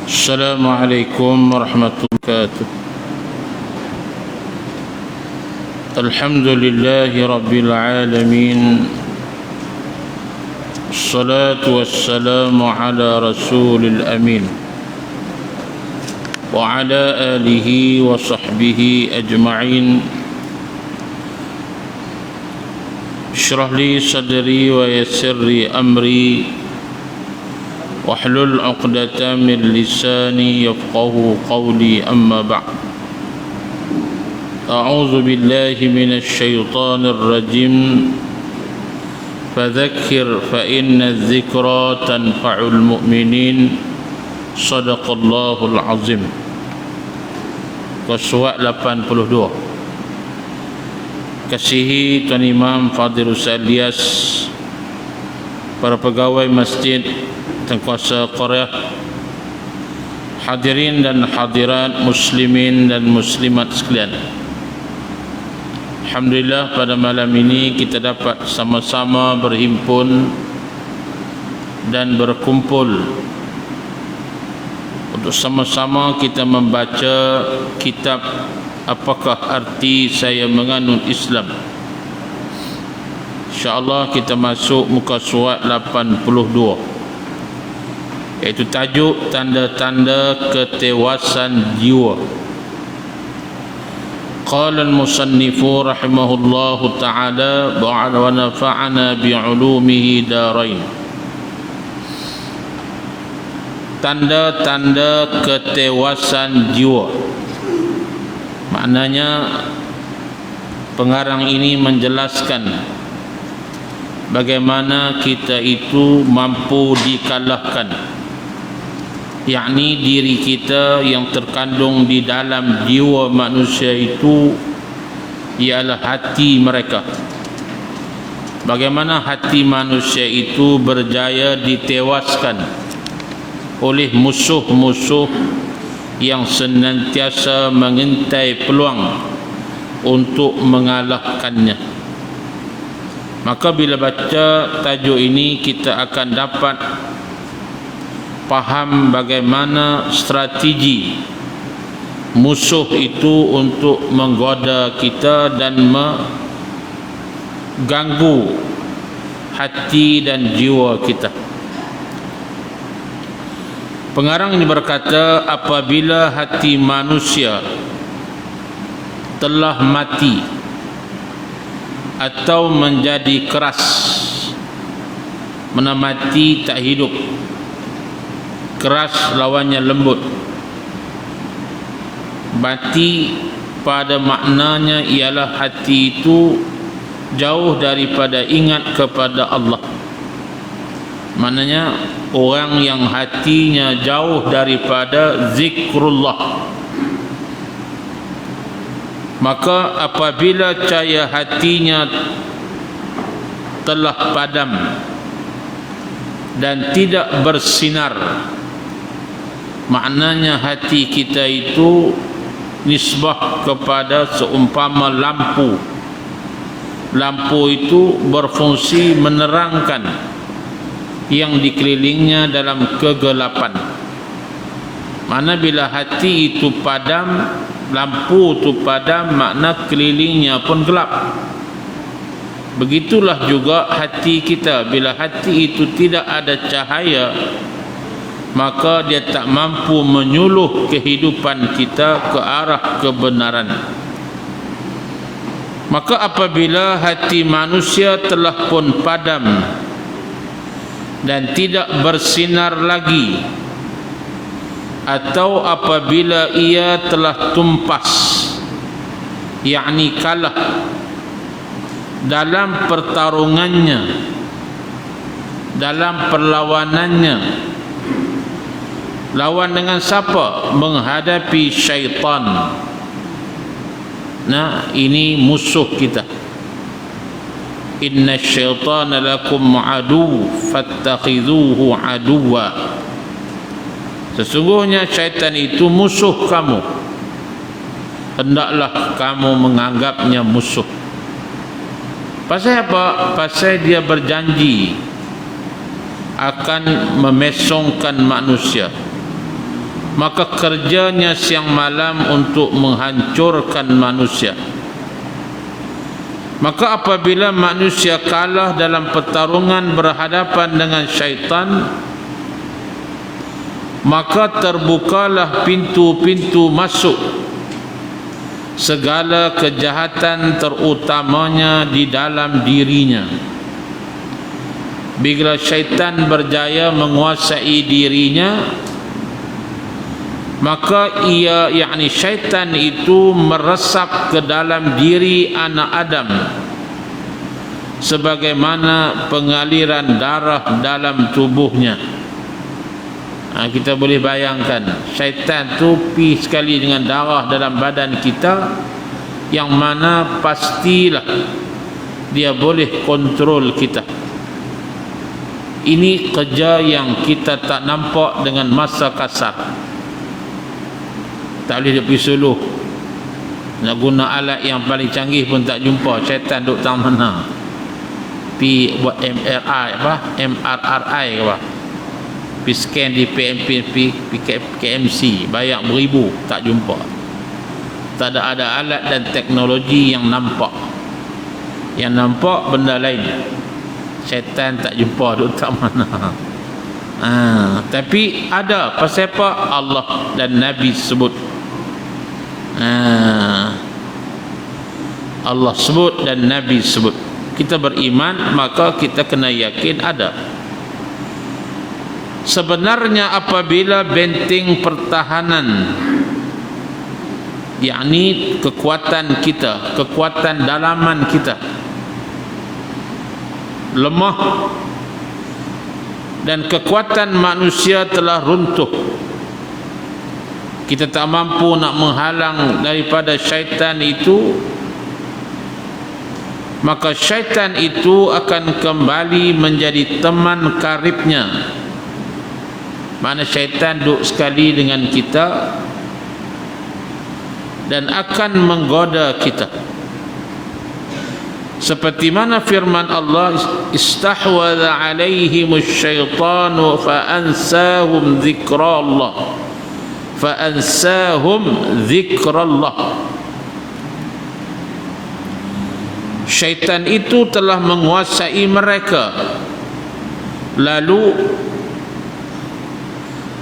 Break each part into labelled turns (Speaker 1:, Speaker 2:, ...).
Speaker 1: السلام عليكم ورحمة الله وبركاته. الحمد لله رب العالمين، الصلاة والسلام على رسول الأمين وعلى آله وصحبه أجمعين. اشرح لي صدري ويسر لي أمري واحلل عقدة من لساني يفقه قولي. أما بعد، أعوذ بالله من الشيطان الرجيم. فذكر فإن الذكرى تنفع المؤمنين. صدق الله العظيم. Surat 82. Kasihi Tuan Imam Fadil Ustaz Ilyas, para pegawai masjid Tengkuasa Korea, hadirin dan hadirat, muslimin dan muslimat sekalian. Alhamdulillah, pada malam ini kita dapat sama-sama berhimpun dan berkumpul untuk sama-sama kita membaca kitab Apakah Arti Saya Menganut Islam. InsyaAllah kita masuk muka surat 82, iaitu tajuk tanda-tanda ketewasan jiwa. Qala al-musannifu rahimahullahu ta'ala wa nafa'ana bi'ulumihi darain. Tanda-tanda ketewasan jiwa, maknanya pengarang ini menjelaskan bagaimana kita itu mampu dikalahkan, yakni diri kita yang terkandung di dalam jiwa manusia itu ialah hati mereka. Bagaimana hati manusia itu berjaya ditewaskan oleh musuh-musuh yang senantiasa mengintai peluang untuk mengalahkannya. Maka bila baca tajuk ini, kita akan dapat faham bagaimana strategi musuh itu untuk menggoda kita dan mengganggu hati dan jiwa kita. Pengarang ini berkata, apabila hati manusia telah mati atau menjadi keras, mana mati tak hidup, keras lawannya lembut. Mati pada maknanya ialah hati itu jauh daripada ingat kepada Allah. Maknanya orang yang hatinya jauh daripada zikrullah. Maka apabila cahaya hatinya telah padam dan tidak bersinar, maknanya hati kita itu nisbah kepada seumpama lampu. Lampu itu berfungsi menerangkan yang dikelilingnya dalam kegelapan. Mana bila hati itu padam, lampu itu padam, makna kelilingnya pun gelap. Begitulah juga hati kita. Bila hati itu tidak ada cahaya, maka dia tak mampu menyuluh kehidupan kita ke arah kebenaran. Maka apabila hati manusia telah pun padam dan tidak bersinar lagi, atau apabila ia telah tumpas, yakni kalah dalam pertarungannya, dalam perlawanannya. Lawan dengan siapa? Menghadapi syaitan. Nah, ini musuh kita. Inna syaitana lakum adu fattakhidhuhu aduwa. Sesungguhnya syaitan itu musuh kamu, hendaklah kamu menganggapnya musuh. Pasal apa? Pasal dia berjanji akan memesongkan manusia, maka kerjanya siang malam untuk menghancurkan manusia. Maka apabila manusia kalah dalam pertarungan berhadapan dengan syaitan, maka terbukalah pintu-pintu masuk segala kejahatan, terutamanya di dalam dirinya. Bila syaitan berjaya menguasai dirinya, maka ia, yakni syaitan itu meresap ke dalam diri anak Adam sebagaimana pengaliran darah dalam tubuhnya. Kita boleh bayangkan syaitan tu pi sekali dengan darah dalam badan kita, yang mana pastilah dia boleh kontrol kita. Ini kerja yang kita tak nampak dengan masa kasar. Tak boleh dia pergi suluh, nak guna alat yang paling canggih pun tak jumpa syaitan duk tang mana. Pi buat MRI MRI apa, pi scan di KMC bayar beribu, tak jumpa. Tak ada alat dan teknologi yang nampak. Yang nampak benda lain. Syaitan tak jumpa duk tak mana. Tapi ada pasal apa? Allah dan Nabi sebut. Allah sebut dan Nabi sebut. Kita beriman, maka kita kena yakin ada. Sebenarnya apabila benteng pertahanan, yakni kekuatan kita, kekuatan dalaman kita lemah dan kekuatan manusia telah runtuh, kita tak mampu nak menghalang daripada syaitan itu, maka syaitan itu akan kembali menjadi teman karibnya. Mana syaitan duduk sekali dengan kita dan akan menggoda kita. Seperti mana firman Allah, istahwadha alaihimus syaitanu fa'ansahum dzikrallah, fa'ansahum dzikrallah. Syaitan itu telah menguasai mereka, lalu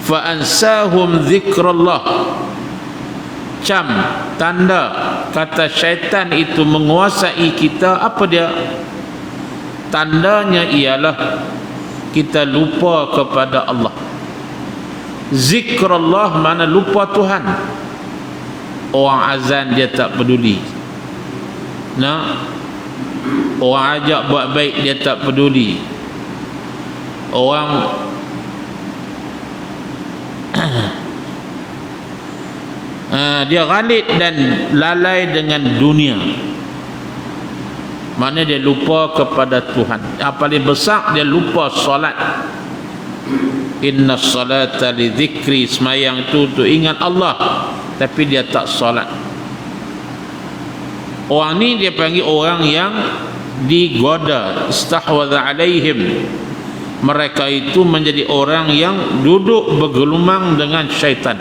Speaker 1: fa'ansahum dzikrallah. Cam, tanda kata syaitan itu menguasai kita, apa dia? Tandanya ialah kita lupa kepada Allah. Zikrullah mana lupa Tuhan. Orang azan dia tak peduli, orang ajak buat baik dia tak peduli, orang dia ghalid dan lalai dengan dunia. Maknanya dia lupa kepada Tuhan. Yang paling besar dia lupa solat. Inna salata li dzikri, semayang itu untuk ingat Allah, tapi dia tak solat. Orang ni dia panggil orang yang digoda, istahwadha alaihim. Mereka itu menjadi orang yang duduk bergelumang dengan syaitan.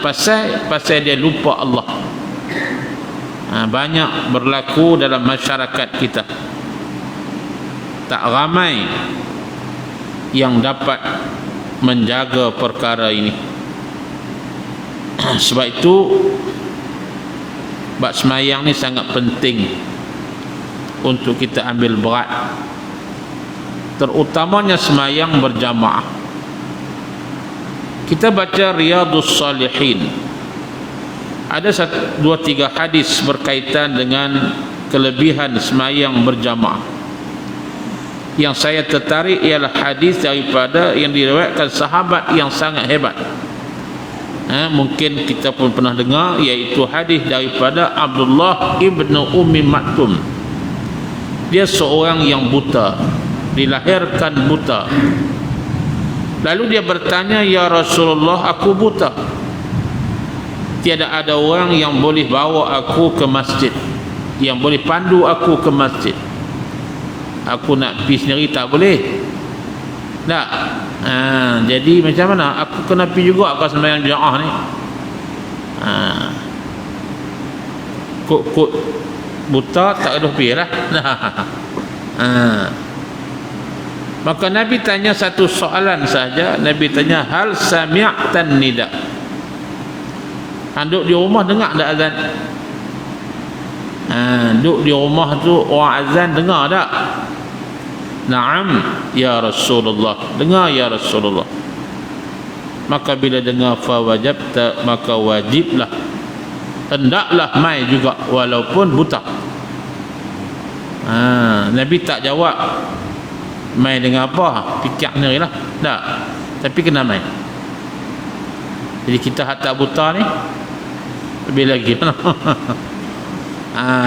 Speaker 1: Pasal dia lupa Allah. Banyak berlaku dalam masyarakat kita. Tak ramai yang dapat menjaga perkara ini. Sebab itu bab semayang ni sangat penting untuk kita ambil berat, terutamanya semayang berjamaah. Kita baca Riyadhus Salihin, ada 2-3 hadis berkaitan dengan kelebihan semayang berjamaah. Yang saya tertarik ialah hadis daripada yang diriwayatkan sahabat yang sangat hebat. Mungkin kita pun pernah dengar, iaitu hadis daripada Abdullah ibnu Ummi Maktum. Dia seorang yang buta, dilahirkan buta. Lalu dia bertanya, ya Rasulullah, aku buta, tiada ada orang yang boleh bawa aku ke masjid, yang boleh pandu aku ke masjid. Aku nak pergi sendiri tak boleh. Tak. Jadi macam mana? Aku kena pergi juga kau sembahyang jemaah ni. Kok buta tak ada pergi lah. Maka Nabi tanya satu soalan saja. Nabi tanya, hal sami'tan nida? Duduk di rumah dengar tak azan? Duduk di rumah tu orang azan dengar tak? Naam ya Rasulullah, dengar ya Rasulullah. Maka bila dengar fa wajabta, maka wajiblah, hendaklah mai juga walaupun buta. Nabi tak jawab mai dengan apa, fikir ni lah, tak, tapi kena mai. Jadi kita hatta buta ni lebih lagi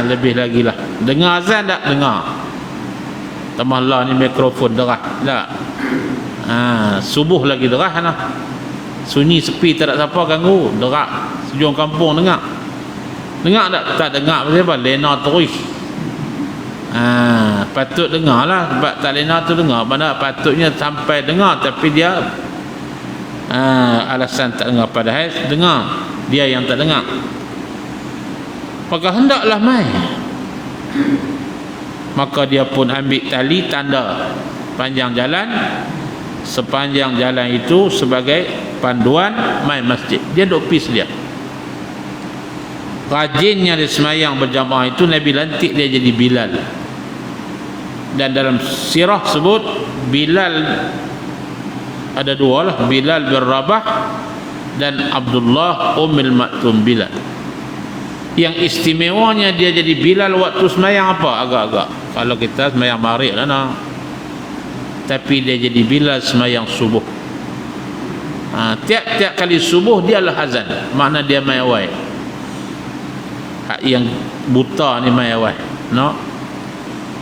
Speaker 1: lebih lagi lah. Dengar azan tak? Dengar. Tambah lah ni mikrofon derah tak? Subuh lagi derah lah. Sunyi sepi, tak ada siapa ganggu, derah. Sejurang kampung dengar. Dengar tak? Tak dengar. Pasal apa? Lena terus. Patut dengar lah. Sebab tak lena tu dengar. Mana patutnya sampai dengar, tapi dia alasan tak dengar. Padahal dengar, dia yang tak dengar. Maka hendaklah mai. Maka dia pun ambil tali tanda panjang jalan, sepanjang jalan itu sebagai panduan mai masjid. Dia duk pis dia. Rajinnya dia semayang berjamaah itu, Nabi lantik dia jadi Bilal. Dan dalam sirah sebut Bilal ada dua lah, Bilal bin Rabah dan Abdullah Ummul Maktum Bilal. Yang istimewanya dia jadi Bilal waktu semayang apa? Agak-agak kalau kita semayang maghrib lah nak. Tapi dia jadi Bilal semayang subuh. Tiap-tiap kali subuh dia lah azan. Makna dia mai awal. Hak yang buta ni mai awal. No?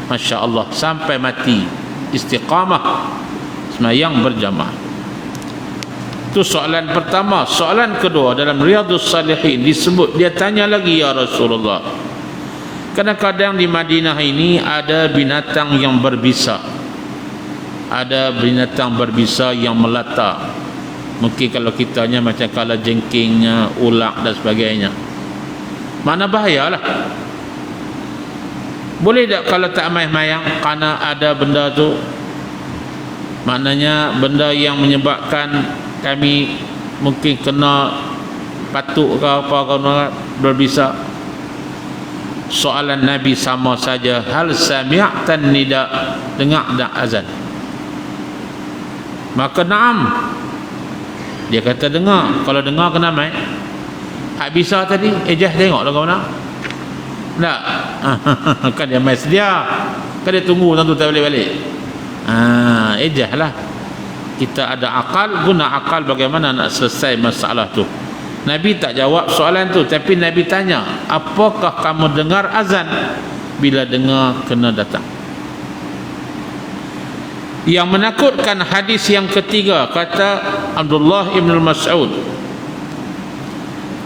Speaker 1: Masya Allah, sampai mati istiqamah semayang berjamaah. Itu soalan pertama. Soalan kedua, dalam Riyadhus Salihin disebut, dia tanya lagi, ya Rasulullah, kadang-kadang di Madinah ini ada binatang yang berbisa, ada binatang berbisa yang melata. Mungkin kalau kitanya macam kala jengkingnya, ular dan sebagainya. Mana bahayalah. Boleh tak kalau tak main-mayang kerana ada benda tu? Maknanya benda yang menyebabkan kami mungkin kena patuk ke apa, kena berbisa. Soalan Nabi sama saja, hal sami'tan nida? Dengar tak azan? Maka na'am, dia kata dengar. Kalau dengar kena mai. Hak bisa tadi ejah tengok lah kau nak. Tak. Kan dia mai sedia, kan dia tunggu tentu tak balik-balik. Ejah lah. Kita ada akal, guna akal bagaimana nak selesai masalah tu. Nabi tak jawab soalan tu, tapi Nabi tanya, apakah kamu dengar azan? Bila dengar, kena datang. Yang menakutkan hadis yang ketiga, kata Abdullah ibn Mas'ud,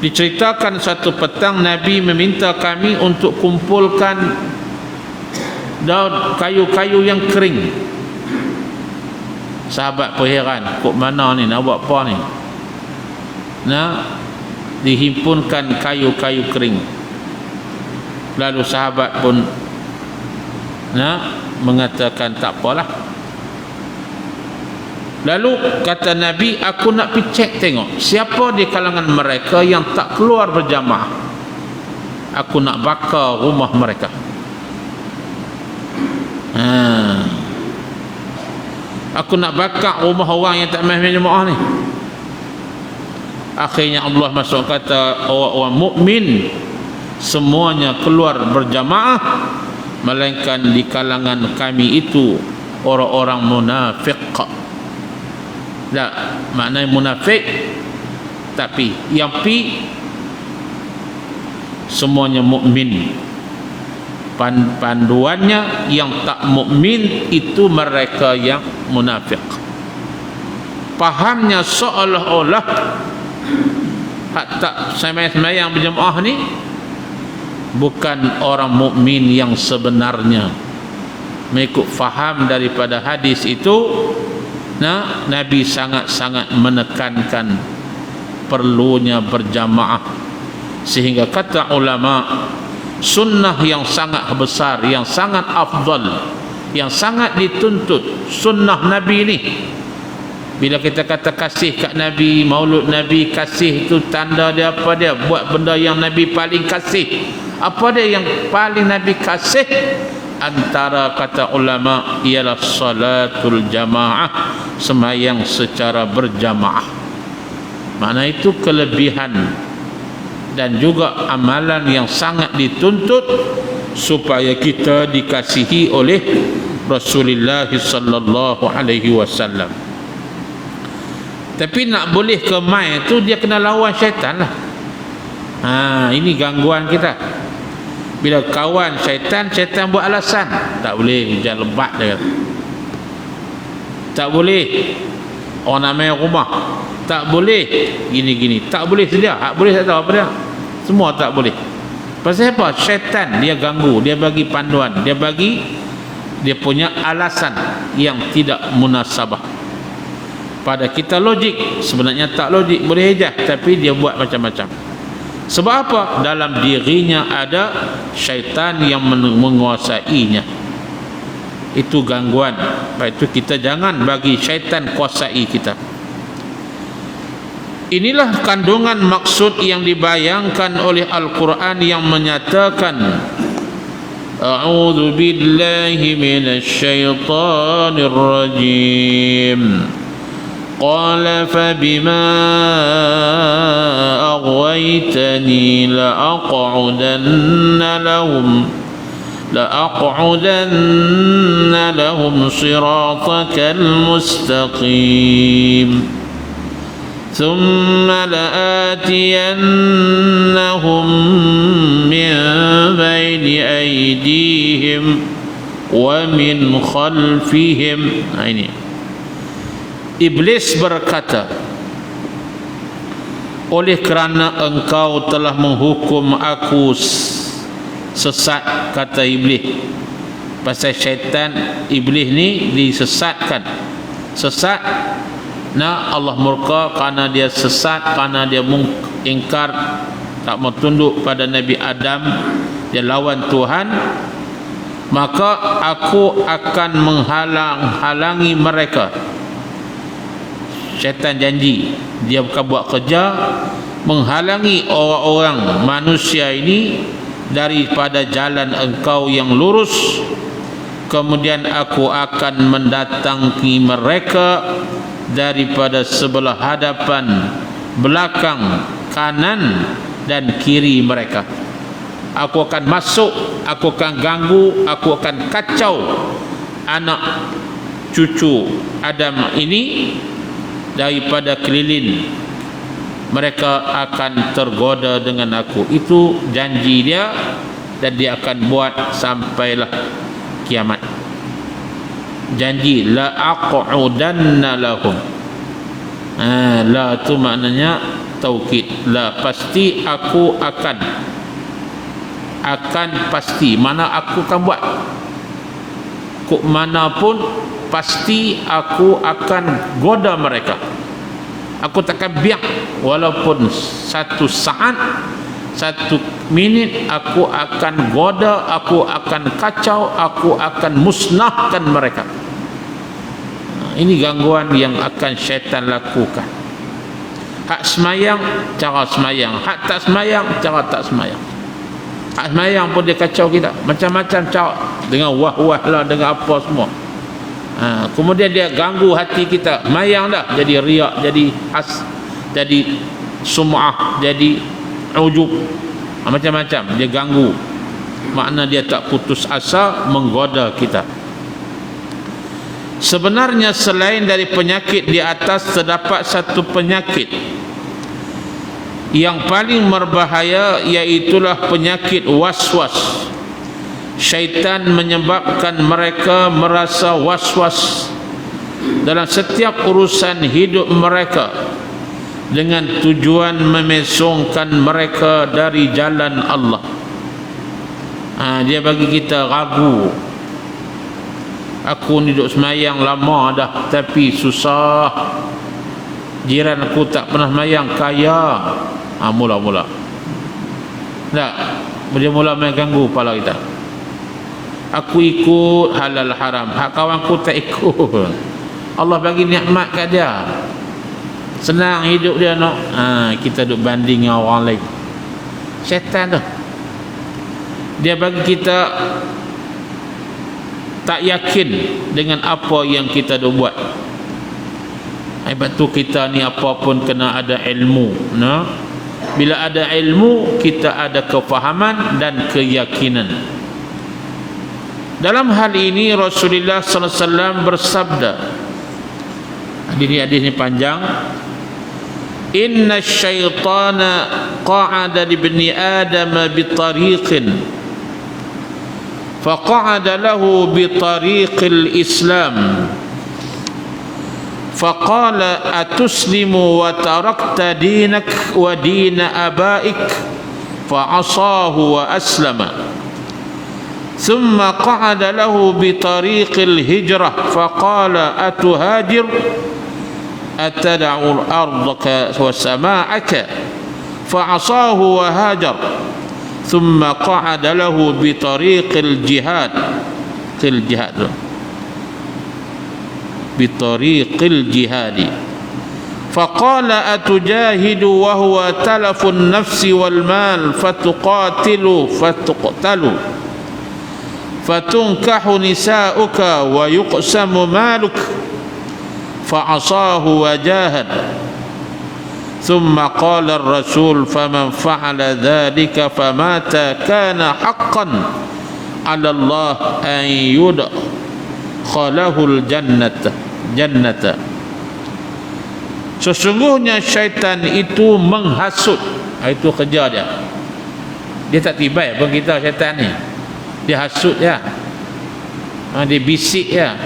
Speaker 1: diceritakan satu petang Nabi meminta kami untuk kumpulkan daun kayu-kayu yang kering. Sahabat pun heran, kok mana ni nak buat apa ni? Nah, dihimpunkan kayu-kayu kering. Lalu sahabat pun mengatakan tak apalah. Lalu kata Nabi, aku nak pergi cek tengok siapa di kalangan mereka yang tak keluar berjamaah. Aku nak bakar rumah mereka. Aku nak bakar rumah orang yang tak main jemaah ni. Akhirnya Allah masuk kata, orang-orang mukmin semuanya keluar berjamaah, melainkan di kalangan kami itu orang-orang munafik. Tak, maknanya munafik, tapi yang pi semuanya mukmin. Panduannya yang tak mukmin itu mereka yang munafik. Pahamnya seolah-olah hak tak sembahyang berjemaah ni bukan orang mukmin yang sebenarnya. Mengikut faham daripada hadis itu, Nah, Nabi sangat-sangat menekankan perlunya berjamaah, sehingga kata ulama, sunnah yang sangat besar, yang sangat afdal, yang sangat dituntut, sunnah Nabi ini. Bila kita kata kasih kat Nabi, maulud Nabi, kasih itu tanda dia apa dia? Buat benda yang Nabi paling kasih. Apa dia yang paling Nabi kasih? Antara kata ulama ialah salatul jamaah, sembahyang secara berjamaah. Makna itu kelebihan dan juga amalan yang sangat dituntut supaya kita dikasihi oleh Rasulullah sallallahu alaihi wasallam. Tapi nak boleh ke mai tu dia kena lawan syaitan lah. Ini gangguan kita. Bila kawan syaitan, syaitan buat alasan. Tak boleh hujan lebat dia kata. Tak boleh orang nak main rumah. Tak boleh gini-gini. Tak boleh sedia. Tak boleh tak tahu apa dia. Semua tak boleh. Pasal apa? Syaitan dia ganggu, dia bagi panduan, dia punya alasan yang tidak munasabah. Pada kita logik, sebenarnya tak logik, boleh aja, tapi dia buat macam-macam. Sebab apa? Dalam dirinya ada syaitan yang menguasainya. Itu gangguan. Sebab itu kita jangan bagi syaitan kuasai kita. Inilah kandungan maksud yang dibayangkan oleh Al-Quran yang menyatakan A'udzu billahi minasy syaithanir rajim. Qala fabima aghwaytani la'aq'udanna lahum siratakal mustaqim ثم لآتينهم من بين أيديهم ومن خلفهم. Ini Iblis berkata, oleh kerana engkau telah menghukum aku sesat, kata Iblis. Pasal syaitan, Iblis ni disesatkan. Sesat. Nah, Allah murka kerana dia sesat, kerana dia mengingkar, tak mau tunduk pada Nabi Adam, dia lawan Tuhan. Maka aku akan menghalangi mereka. Syaitan janji, dia bukan buat kerja menghalangi orang-orang manusia ini daripada jalan engkau yang lurus. Kemudian aku akan mendatangi mereka daripada sebelah hadapan, belakang, kanan dan kiri mereka. Aku akan masuk, aku akan ganggu, aku akan kacau anak cucu Adam ini daripada keliling. Mereka akan tergoda dengan aku. Itu janji dia, dan dia akan buat sampailah kiamat. Janji la aqudanna lahum. La tu maknanya taukid. La pasti aku akan pasti, mana aku akan buat. Kok manapun pasti aku akan goda mereka. Aku takkan biar, walaupun satu saat, satu minit, aku akan goda, aku akan kacau, aku akan musnahkan mereka. Ini gangguan yang akan syaitan lakukan. Hak semayang, cara semayang. Hak tak semayang, cara tak semayang. Hak semayang pun dia kacau kita, macam-macam cara, dengan wah-wah lah, dengan apa semua. Kemudian dia ganggu hati kita. Mayang dah jadi riak, jadi jadi sum'ah, jadi ujub, macam-macam dia ganggu. Makna dia tak putus asa menggoda kita. Sebenarnya selain dari penyakit di atas, terdapat satu penyakit yang paling berbahaya, iaitulah penyakit was-was. Syaitan menyebabkan mereka merasa was-was dalam setiap urusan hidup mereka, dengan tujuan memesongkan mereka dari jalan Allah. Dia bagi kita ragu. Aku ni duduk semayang lama dah, tapi susah. Jiran aku tak pernah semayang, kaya. Mula-mula tak, dia mula main ganggu kepala kita. Aku ikut halal haram, hak kawan aku tak ikut. Allah bagi nikmat kat dia, senang hidup dia nak. Kita duk banding dengan orang lain. Syaitan tu, dia bagi kita tak yakin dengan apa yang kita dah buat. Sebab tu kita ni apa pun kena ada ilmu. Bila ada ilmu, kita ada kefahaman dan keyakinan. Dalam hal ini Rasulullah sallallahu alaihi wasallam bersabda, hadis ni panjang, inna syaitana qa'ada li ibni adam bi tariqin faqa'ada lahu bi tariqil islam faqala atuslimu wa tarakta dinak wa dina abaik fa'asahu wa aslama thumma qa'ada lahu bi tariqil hijrah faqala atuhajir atada'u ardaka wa sama'aka fa'asahu wa hajar thumma qa'ada lahu bi tariqil jihad bi tariqil jihadi faqala atujahidu wa huwa talafun nafsi wal mal fatuqatilu fatuqtalu fatunkahu nisa'uka wa yuqsamu maluk fa'asahu wa jahad thumma qala ar-rasul faman fa'ala dhalika famata kana haqqan 'ala Allah an yudkhalahul jannata. Sesungguhnya syaitan itu menghasut. Itu kerja dia. Dia tak tibai pun kita syaitan ni. Dia hasut dia. Dia bisik dia.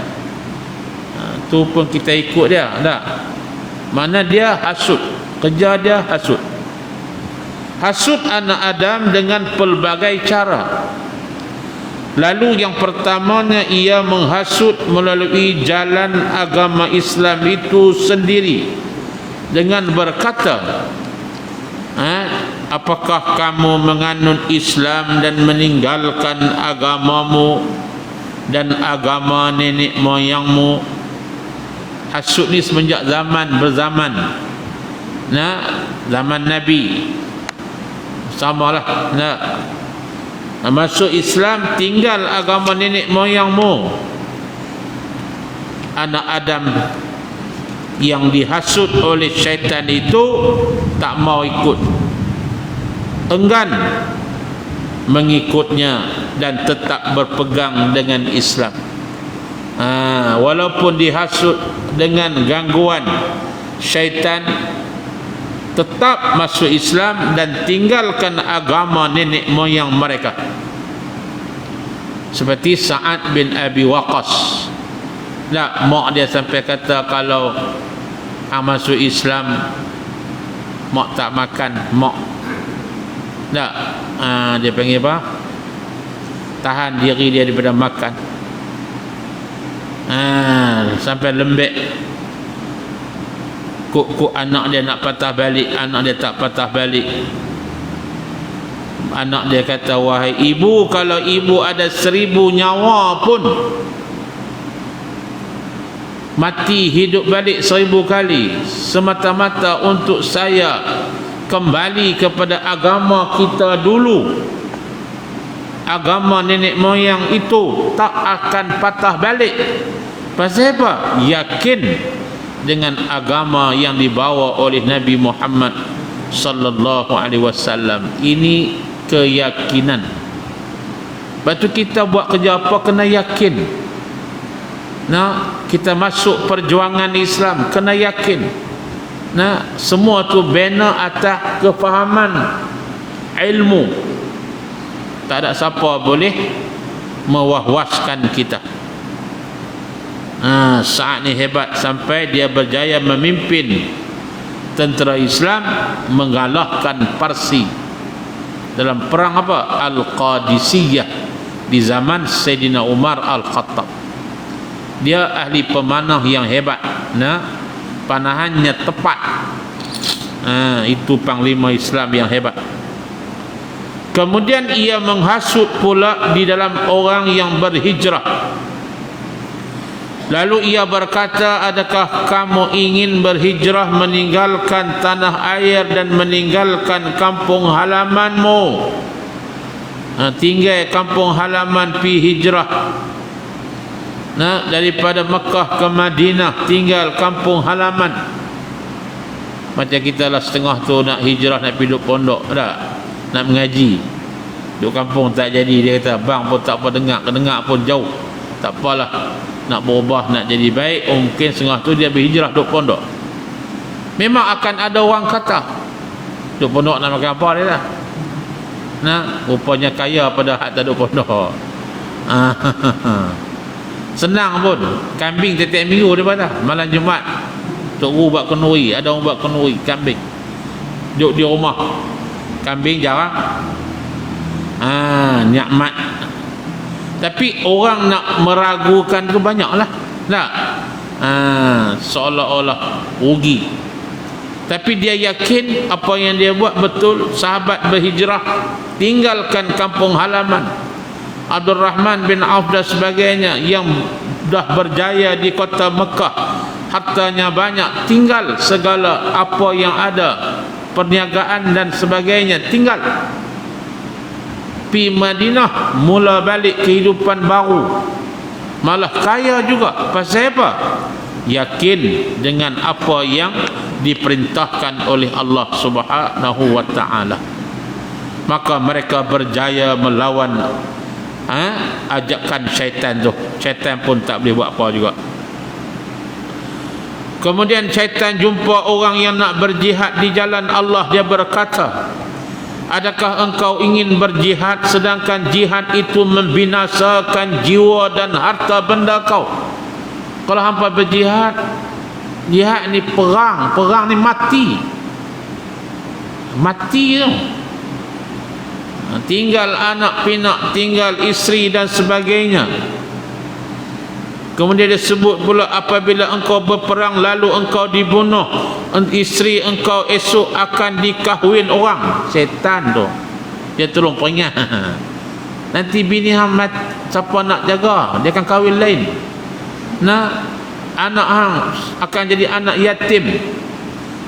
Speaker 1: Tu pun kita ikut dia. Tak? Mana dia hasut. Kerja dia hasut. Hasut anak Adam dengan pelbagai cara. Lalu yang pertamanya ia menghasut melalui jalan agama Islam itu sendiri dengan berkata, apakah kamu menganut Islam dan meninggalkan agamamu dan agama nenek moyangmu? Hasut ni semenjak zaman berzaman. Zaman Nabi samalah. Masuk Islam, tinggal agama nenek moyangmu. Anak Adam yang dihasut oleh syaitan itu tak mau ikut, enggan mengikutnya dan tetap berpegang dengan Islam. Walaupun dihasut dengan gangguan syaitan, tetap masuk Islam dan tinggalkan agama nenek moyang mereka. Seperti Sa'ad bin Abi Waqqas. Mak dia sampai kata kalau masuk Islam mak tak makan. Dia panggil apa? Tahan diri dia daripada makan. Sampai lembek. Kok anak dia nak patah balik, anak dia tak patah balik. Anak dia kata, wahai ibu, kalau ibu ada 1000 nyawa pun, mati hidup balik 1000 kali, semata-mata untuk saya kembali kepada agama kita dulu, agama nenek moyang itu, tak akan patah balik. Pasal apa? Yakin dengan agama yang dibawa oleh Nabi Muhammad sallallahu alaihi wasallam. Ini keyakinan. Batu kita buat kerja apa kena yakin. Kita masuk perjuangan Islam kena yakin. Semua tu bina atas kefahaman ilmu. Tak ada siapa boleh mewahwaskan kita. Saat ni hebat sampai dia berjaya memimpin tentera Islam mengalahkan Parsi dalam perang apa? Al-Qadisiyah di zaman Sayyidina Umar Al-Khattab. Dia ahli pemanah yang hebat. Panahannya tepat. Itu panglima Islam yang hebat. Kemudian ia menghasut pula di dalam orang yang berhijrah. Lalu ia berkata, adakah kamu ingin berhijrah meninggalkan tanah air dan meninggalkan kampung halamanmu? Tinggal kampung halaman pi hijrah. Daripada Mekah ke Madinah, tinggal kampung halaman. Macam kita lah setengah tu nak hijrah, nak pergi duduk pondok tak? Nak mengaji duduk kampung tak jadi. Dia kata bang pun tak apa, dengar pun jauh, tak apalah, nak berubah, nak jadi baik. Mungkin setengah tu dia berhijrah duduk pondok. Memang akan ada orang kata duduk pondok nak makan apa dia lah. Rupanya kaya pada hak tak duduk pondok. Senang pun, kambing tiap-tiap minggu dia patah. Malam Jumaat Tok Guru buat kenduri, ada orang buat kenduri kambing, duduk di rumah. Kambing jarang. Nikmat. Tapi orang nak meragukan tu banyaklah. Tak? Seolah-olah rugi. Tapi dia yakin apa yang dia buat betul. Sahabat berhijrah, tinggalkan kampung halaman. Abdul Rahman bin Auf dan sebagainya yang dah berjaya di kota Mekah, hartanya banyak, tinggal segala apa yang ada, perniagaan dan sebagainya, tinggal pi Madinah, mula balik kehidupan baru, malah kaya juga. Pasal apa? Yakin dengan apa yang diperintahkan oleh Allah Subhanahu wa ta'ala. Maka mereka berjaya melawan ajakan syaitan tu. Syaitan pun tak boleh buat apa juga. Kemudian syaitan jumpa orang yang nak berjihad di jalan Allah. Dia berkata, adakah engkau ingin berjihad sedangkan jihad itu membinasakan jiwa dan harta benda kau? Kalau hampa berjihad, jihad ni perang, perang ni mati tu. Tinggal anak pinak, tinggal isteri dan sebagainya. Kemudian dia sebut pula, apabila engkau berperang lalu engkau dibunuh, isteri engkau esok akan dikahwin orang. Setan tu dia tolong peringat. Nanti bini hang siapa nak jaga? Dia akan kahwin lain. Anak hang akan jadi anak yatim.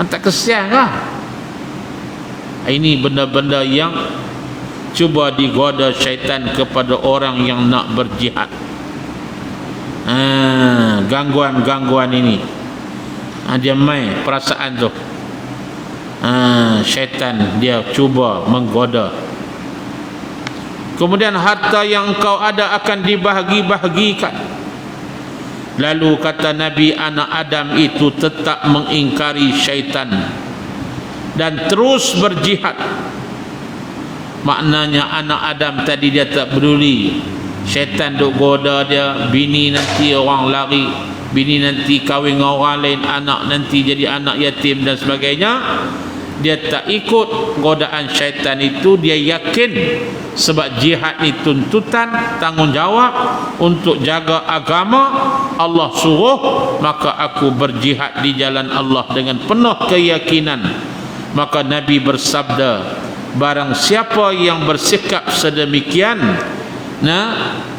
Speaker 1: Hang tak kesian kah? Ini benda-benda yang cuba digoda syaitan kepada orang yang nak berjihad. Gangguan-gangguan ini, dia main perasaan tu. Syaitan dia cuba menggoda. Kemudian harta yang engkau ada akan dibahagi-bahagikan. Lalu kata Nabi, anak Adam itu tetap mengingkari syaitan dan terus berjihad. Maknanya anak Adam tadi dia tak peduli. Syaitan duk goda dia, bini nanti orang lari, bini nanti kahwin dengan orang lain, anak nanti jadi anak yatim dan sebagainya. Dia tak ikut godaan syaitan itu. Dia yakin sebab jihad ni tuntutan, tanggungjawab untuk jaga agama. Allah suruh, maka aku berjihad di jalan Allah dengan penuh keyakinan. Maka Nabi bersabda, barang siapa yang bersikap sedemikian,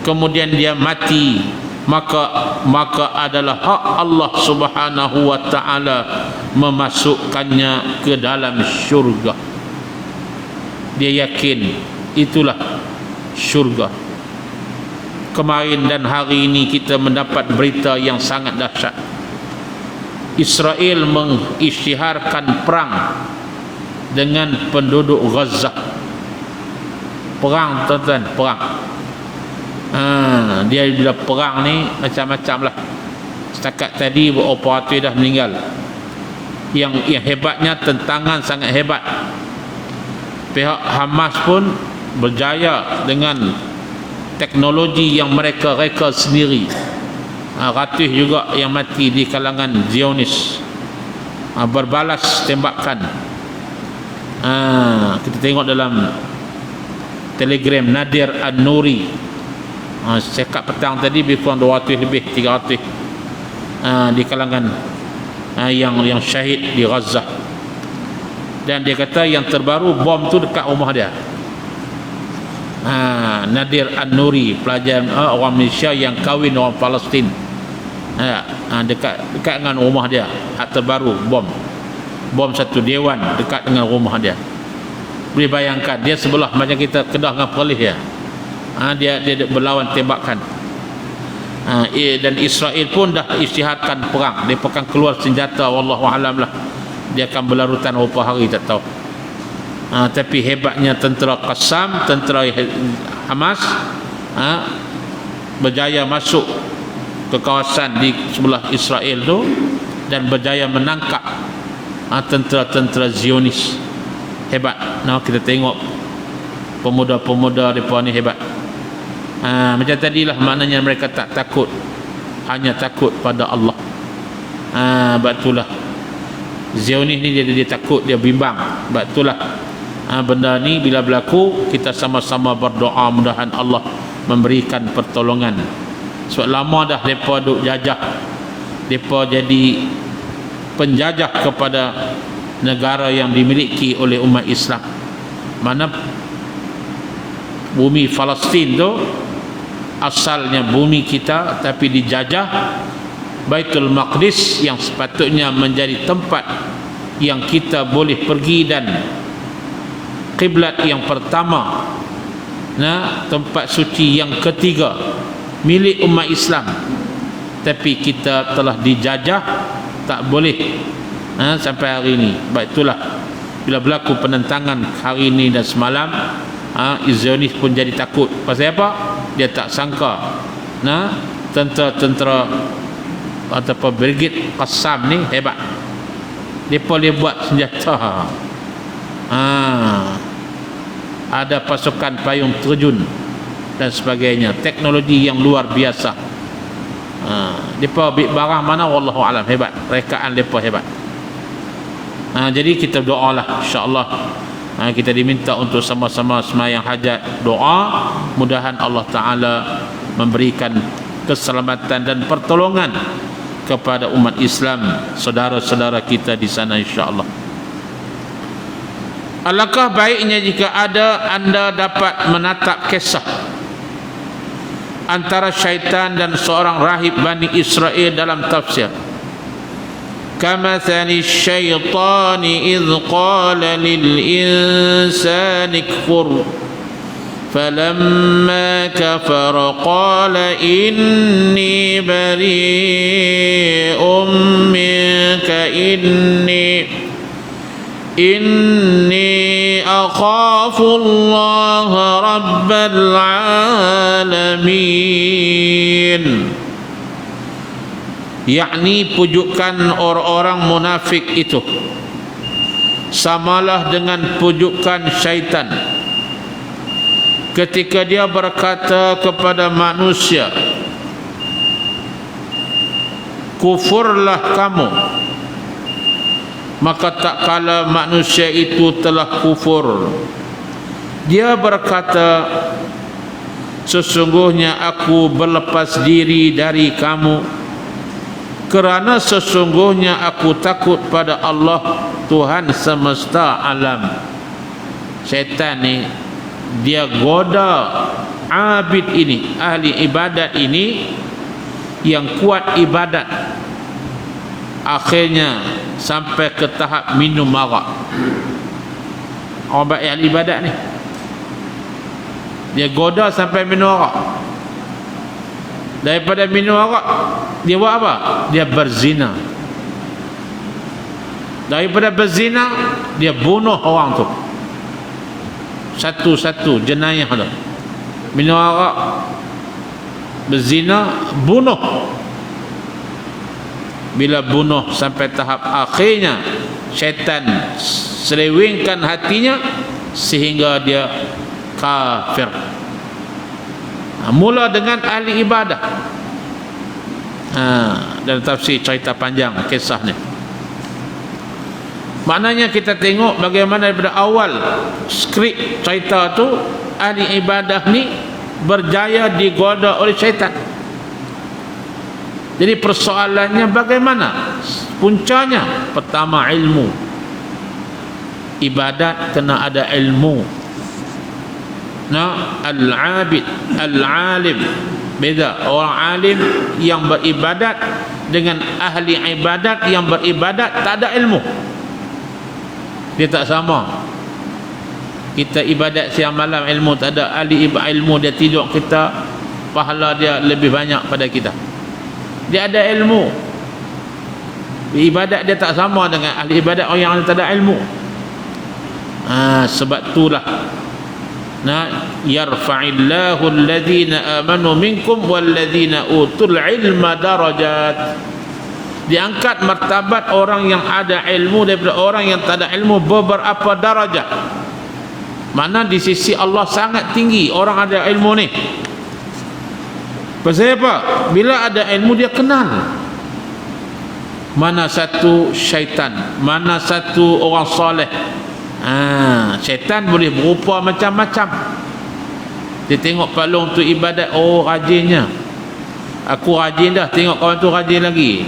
Speaker 1: kemudian dia mati, maka adalah hak Allah Subhanahu wa ta'ala memasukkannya ke dalam syurga. Dia yakin itulah syurga. Kemarin dan hari ini kita mendapat berita yang sangat dahsyat. Israel mengisytiharkan perang dengan penduduk Gaza. Perang, tuan-tuan, perang. Dia bila perang ni macam-macam lah. Setakat tadi operator dah meninggal. Yang hebatnya, tentangan sangat hebat. Pihak Hamas pun berjaya dengan teknologi yang mereka reka sendiri. Ratus juga yang mati di kalangan Zionis, berbalas tembakan. Kita tengok dalam Telegram Nadir An-Nuri, Cakap petang tadi lebih kurang 200 lebih 300 di kalangan yang syahid di Gaza. Dan dia kata yang terbaru bom tu dekat rumah dia. Nadir An-Nuri, pelajar orang Malaysia yang kahwin orang Palestin, dekat dengan rumah dia. Hak terbaru bom satu dewan dekat dengan rumah dia. Boleh bayangkan, dia sebelah macam kita Kedah dengan Perlis ya. Dia berlawan tembakan. Dan Israel pun dah isytiharkan perang. Dia akan keluar senjata, wallahu alam lah. Dia akan berlarutan berapa hari tak tahu. Tapi hebatnya tentera Qassam, tentera Hamas, berjaya masuk ke kawasan di sebelah Israel tu dan berjaya menangkap tentera-tentera Zionis. Hebat. Kita tengok pemuda-pemuda mereka ni hebat. Macam tadilah, maknanya mereka tak takut, hanya takut pada Allah. Sebab itulah Zionis ni dia takut, dia bimbang. Sebab itulah benda ni bila berlaku, kita sama-sama berdoa mudahan Allah memberikan pertolongan. Sebab lama dah mereka duk jajah, mereka jadi penjajah kepada negara yang dimiliki oleh umat Islam. Mana bumi Palestin tu asalnya bumi kita, tapi dijajah. Baitul Maqdis yang sepatutnya menjadi tempat yang kita boleh pergi dan kiblat yang pertama, tempat suci yang ketiga milik umat Islam, tapi kita telah dijajah, tak boleh sampai hari ini. Sebab itulah bila berlaku penentangan hari ini dan semalam, Zionis pun jadi takut. Pasal apa? Dia tak sangka tentera-tentera ataupun Brigade Qassam ni hebat. Dia boleh buat senjata, ada pasukan payung terjun dan sebagainya, teknologi yang luar biasa. Mereka ambil barang mana wallahu alam, hebat, rekaan mereka hebat. Jadi kita doalah, insya-Allah kita diminta untuk sama-sama sembahyang hajat, doa mudahan Allah Ta'ala memberikan keselamatan dan pertolongan kepada umat Islam, saudara-saudara kita di sana, insya-Allah. Alangkah baiknya jika anda dapat menatap kisah antara syaitan dan seorang rahib Bani Israel dalam tafsir. Kamathali syaitani idh qala lil insani kfur falamma kafara qala inni bari'um minka inni akhafu Allah rabbal alamin. Yakni pujukan orang-orang munafik itu samalah dengan pujukan syaitan ketika dia berkata kepada manusia, kufurlah kamu. Maka tak kala manusia itu telah kufur, dia berkata, sesungguhnya aku berlepas diri dari kamu, kerana sesungguhnya aku takut pada Allah Tuhan semesta alam. Syaitan ni dia goda abid ini, ahli ibadat ini yang kuat ibadat, akhirnya sampai ke tahap minum arak. Orang baik ahli ibadat ni dia goda sampai minum arak. Daripada minum arak dia buat apa? Dia berzina. Daripada berzina dia bunuh orang tu satu-satu, jenayah tu. Minum arak, berzina, bunuh. Bila bunuh sampai tahap akhirnya syaitan selewengkan hatinya sehingga dia kafir. Mula dengan ahli ibadah. Dalam tafsir cerita panjang kisah ni. Maknanya kita tengok bagaimana daripada awal skrip cerita tu, ahli ibadah ni berjaya digoda oleh syaitan. Jadi persoalannya bagaimana? Puncanya pertama ilmu. Ibadat kena ada ilmu. Nah, al-abid, al-alim. Beza orang alim yang beribadat dengan ahli ibadat yang beribadat tak ada ilmu. Dia tak sama. Kita ibadat siang malam ilmu tak ada, ahli ilmu dia tidur kita, pahala dia lebih banyak pada kita. Dia ada ilmu. Ibadat dia tak sama dengan ahli ibadat orang yang tak ada ilmu. Sebab itulah yarfa'illahu alladhina amanu minkum walladhina utul ilma darajat. Diangkat martabat orang yang ada ilmu daripada orang yang tak ada ilmu beberapa darajat. Mana di sisi Allah sangat tinggi orang ada ilmu ni. Pasal apa? Bila ada ilmu dia kenal mana satu syaitan, mana satu orang soleh. Syaitan boleh berupa macam-macam. Dia tengok palung tu ibadat, oh rajinnya, aku rajin dah, tengok kawan tu rajin lagi.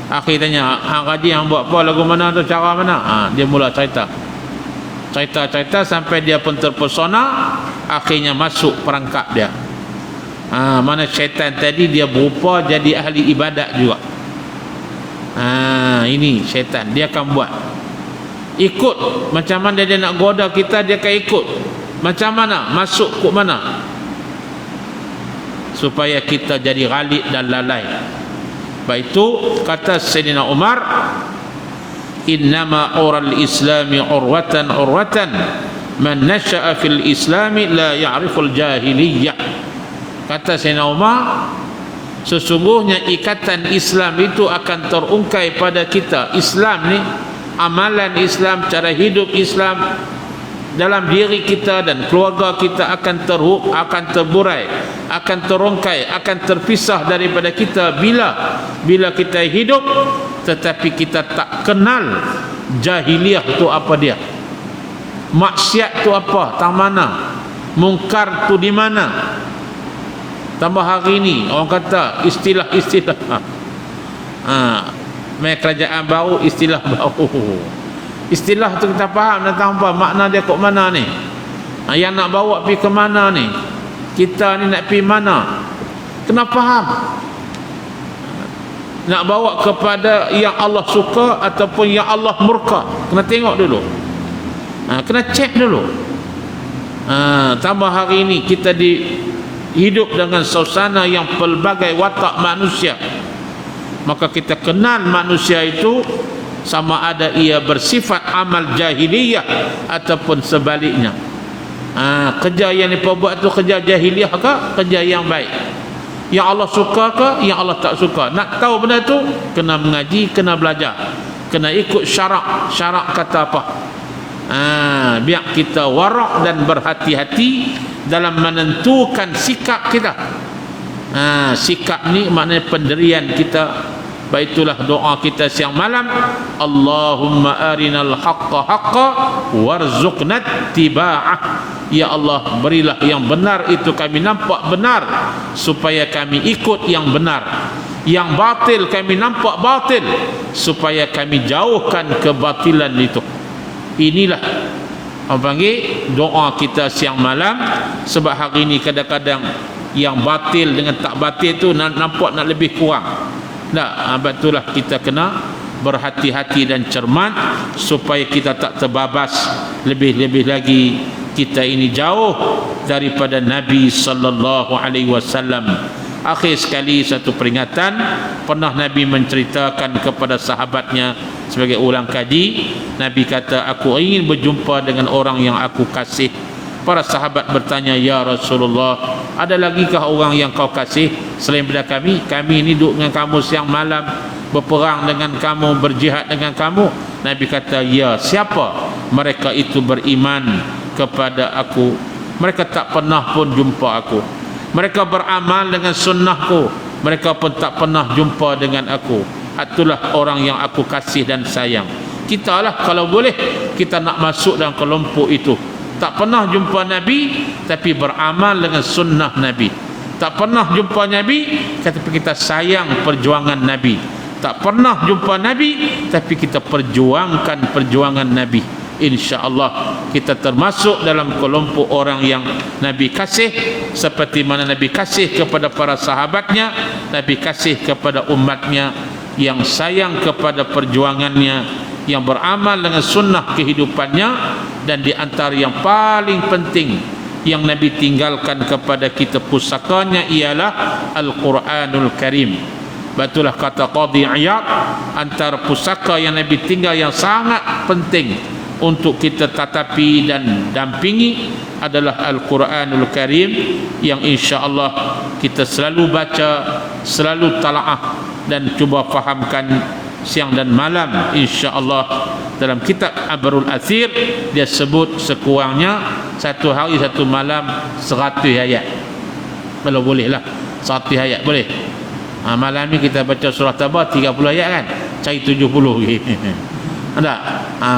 Speaker 1: Akhir tanya, hang rajin, hang buat apa, lagu mana tu, cara mana? Dia mula cerita sampai dia pun terpesona. Akhirnya masuk perangkap dia. Mana syaitan tadi dia berupa jadi ahli ibadat juga. Ini syaitan, dia akan buat ikut macam mana dia nak goda kita, dia akan ikut macam mana, masuk ke mana, supaya kita jadi ghalib dan lalai. Baik itu kata Sayyidina Umar, innama ural islami urwatan man nasha'a fil islami la ya'riful jahiliyah. Kata Sayyidina Umar, sesungguhnya ikatan Islam itu akan terungkai pada kita. Islam ni, amalan Islam, cara hidup Islam dalam diri kita dan keluarga kita akan terburai, akan terungkai, akan terpisah daripada kita bila kita hidup tetapi kita tak kenal jahiliah tu apa dia, maksiat tu apa, tang mana, mungkar tu di mana. Tambah hari ni orang kata istilah-istilah mai kerajaan baru, istilah baru. Istilah tu kita faham tentang apa, makna dia kok mana ni, yang nak bawa pergi ke mana ni, kita ni nak pergi mana, kena faham. Nak bawa kepada yang Allah suka ataupun yang Allah murka, kena tengok dulu, kena cek dulu. Tambah hari ini kita hidup dengan suasana yang pelbagai watak manusia, maka kita kenal manusia itu sama ada ia bersifat amal jahiliyah ataupun sebaliknya. Kerja yang dia buat tu kerja jahiliyah ke kerja yang baik, yang Allah suka ke yang Allah tak suka. Nak tahu benda tu kena mengaji, kena belajar, kena ikut syarak kata apa. Biar kita warak dan berhati-hati dalam menentukan sikap kita. Sikap ni maknanya pendirian kita. Baitulah doa kita siang malam, Allahumma arinal haqqa haqqa warzuqna tiba'ah. Ya Allah, berilah yang benar itu kami nampak benar supaya kami ikut yang benar, yang batil kami nampak batil supaya kami jauhkan kebatilan itu. Inilah apa panggil doa kita siang malam. Sebab hari ini kadang-kadang yang batil dengan tak batil tu nampak nak lebih kurang. Itulah kita kena berhati-hati dan cermat supaya kita tak terbabas. Lebih-lebih lagi kita ini jauh daripada Nabi sallallahu alaihi wasallam. Akhir sekali satu peringatan, pernah Nabi menceritakan kepada sahabatnya sebagai ulang kaji. Nabi kata, aku ingin berjumpa dengan orang yang aku kasih. Para sahabat bertanya, ya Rasulullah, ada lagikah orang yang kau kasih selain daripada kami? Kami ini duduk dengan kamu siang malam, berperang dengan kamu, berjihad dengan kamu. Nabi kata, ya, siapa? Mereka itu beriman kepada aku, mereka tak pernah pun jumpa aku, mereka beramal dengan sunnahku, mereka pun tak pernah jumpa dengan aku. Itulah orang yang aku kasih dan sayang. Kita lah kalau boleh kita nak masuk dalam kelompok itu. Tak pernah jumpa Nabi tapi beramal dengan sunnah Nabi. Tak pernah jumpa Nabi tapi kita sayang perjuangan Nabi. Tak pernah jumpa Nabi tapi kita perjuangkan perjuangan Nabi. InsyaAllah kita termasuk dalam kelompok orang yang Nabi kasih, seperti mana Nabi kasih kepada para sahabatnya, Nabi kasih kepada umatnya, yang sayang kepada perjuangannya, yang beramal dengan sunnah kehidupannya. Dan di antara yang paling penting yang Nabi tinggalkan kepada kita pusakanya ialah Al-Quranul Karim. Batulah kata Qadhi Iyad, antara pusaka yang Nabi tinggal yang sangat penting untuk kita tatapi dan dampingi adalah Al-Quranul Karim, yang insya-Allah kita selalu baca, selalu talaah dan cuba fahamkan siang dan malam. insya-Allah dalam kitab Abrul Athir dia sebut sekurangnya satu hari satu malam 100 ayat. Kalau boleh lah 100 ayat boleh. Malam ni kita baca surah Tabar 30 ayat kan, cari 70 tak?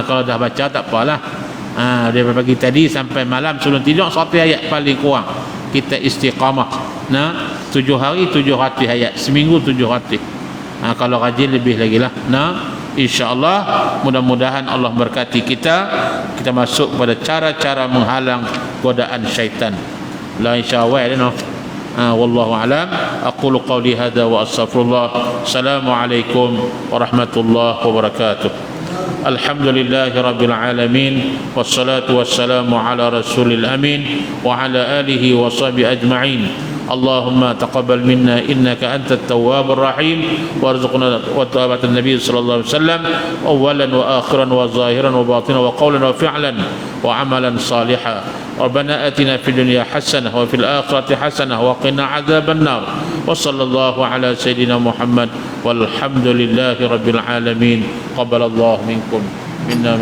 Speaker 1: Kalau dah baca tak apalah. Daripada pagi tadi sampai malam sebelum tidur 100 ayat paling kurang. Kita istiqamah. 7 hari 700 ayat, seminggu 700. Kalau rajin lebih lagi lah. InsyaAllah mudah-mudahan Allah berkati kita masuk pada cara-cara menghalang godaan syaitan. La insyaAllah wallahu alam. Aqulu qawli hadha wa astaghfirullah. Assalamualaikum warahmatullahi wabarakatuh. Alhamdulillahi rabbil alamin, wassalatu wassalamu ala rasulil amin wa ala alihi wa sahbihi ajma'in. Allahumma taqabbal minna innaka antat tawwabur rahim, warzuqna wattaba'at an-nabiy sallallahu alaihi wasallam awwalan wa akhiran wa zahiran wa batinan wa qawlan wa fi'lan wa amalan salihan. Rabbana atina fid dunya hasanah wa fil akhirati hasanah wa qina adzaban nar. Wa sallallahu ala sayidina Muhammad walhamdulillahi rabbil alamin. Qabbalallahu minkum minna